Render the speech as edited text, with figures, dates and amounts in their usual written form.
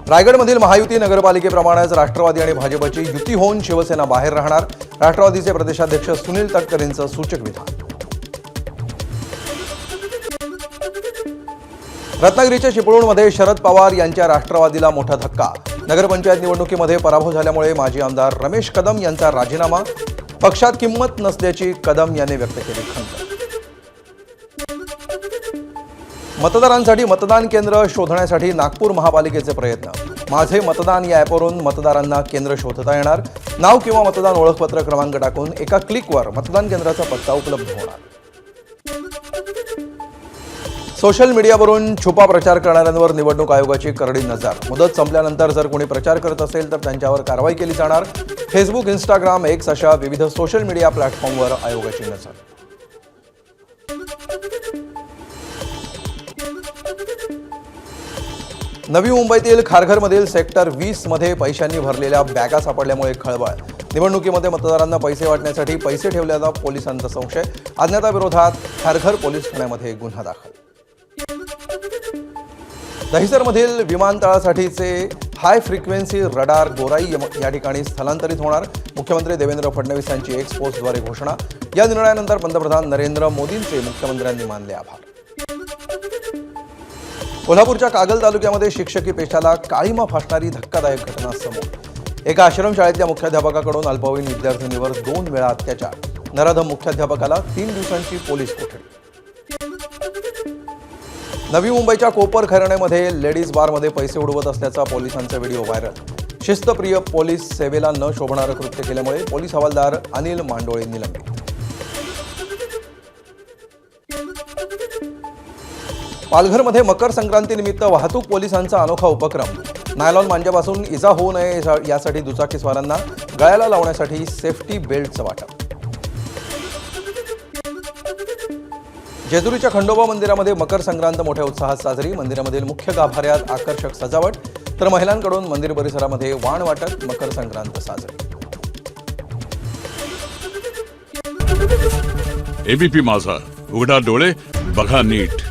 रायगडमधील महायुती नगरपालिकेप्रमाणेच राष्ट्रवादी आणि भाजपची युती होऊन शिवसेना बाहेर राहणार. राष्ट्रवादीचे प्रदेशाध्यक्ष सुनील तटकरेंचं सूचक विधान. रत्नागिरीच्या चिपळूणमध्ये शरद पवार यांच्या राष्ट्रवादीला मोठा धक्का. नगरपंचायत निवडणुकीमध्ये पराभव झाल्यामुळे माजी आमदार रमेश कदम यांचा राजीनामा. पक्षात किंमत नसल्याची कदम यांनी व्यक्त केली खंत. मतदारांसाठी मतदान केंद्र शोधण्यासाठी नागपूर महापालिकेचे प्रयत्न. माझे मतदान या ॲपवरून मतदारांना केंद्र शोधता येणार. नाव किंवा मतदान ओळखपत्र क्रमांक टाकून एका क्लिकवर मतदान केंद्राचा पत्ता उपलब्ध होणार. सोशल मीडियावरून छुपा प्रचार करणाऱ्यांवर निवडणूक आयोगाची करडी नजर. मुदत संपल्यानंतर जर कोणी प्रचार करत असेल तर त्यांच्यावर कारवाई केली जाणार. फेसबुक, इंस्टाग्राम, एक्स अशा विविध सोशल मीडिया प्लॅटफॉर्मवर आयोगाची नजर. नवी मुंबईतील खारघरमधील सेक्टर 20 मध्ये पैशांनी भरलेल्या बॅगा सापडल्यामुळे खळबळ. निवडणुकीमध्ये मतदारांना पैसे वाटण्यासाठी पैसे ठेवल्याचा पोलिसांचा संशय. अज्ञाताविरोधात खारघर पोलीस ठाण्यामध्ये गुन्हा दाखल. दहिसरमधील विमानतळासाठीचे हाय फ्रिक्वेन्सी रडार गोराई या ठिकाणी स्थलांतरित होणार. मुख्यमंत्री देवेंद्र फडणवीस यांची एक्स पोस्टद्वारे घोषणा. या निर्णयानंतर पंतप्रधान नरेंद्र मोदींचे मुख्यमंत्र्यांनी मानले आभार. कोल्हापूरच्या कागल तालुक्यामध्ये शिक्षकी पेशाला काळीमा फासणारी धक्कादायक घटना समोर. एका आश्रमशाळेतल्या मुख्याध्यापकाकडून अल्पवयीन विद्यार्थिनीवर 2 वेळा अत्याचार. नराधम मुख्याध्यापकाला 3 दिवसांची पोलीस कोठडी. नवी मुंबईच्या कोपर खैरण्यामध्ये लेडीज बारमध्ये पैसे उडवत असल्याचा पोलिसांचा व्हिडिओ व्हायरल. शिस्तप्रिय पोलीस सेवेला न शोभणारं कृत्य केल्यामुळे पोलीस हवालदार अनिल मांडोळे निलंबित. पालघरमध्ये मकर संक्रांतीनिमित्त वाहतूक पोलिसांचा अनोखा उपक्रम. नायलॉन मांजापासून इजा होऊ नये यासाठी दुचाकीस्वारांना गळ्याला लावण्यासाठी सेफ्टी बेल्टचं वाटप. जेजुरीच्या खंडोबा मंदिरामध्ये मकर संक्रांत मोठ्या उत्साहात साजरी. मंदिरामधील मुख्य गाभाऱ्यात आकर्षक सजावट तर महिलांकडून मंदिर परिसरामध्ये वाण वाटत मकर संक्रांत साजरी. एबीपी माझा, उघडा डोळे बघा नीट.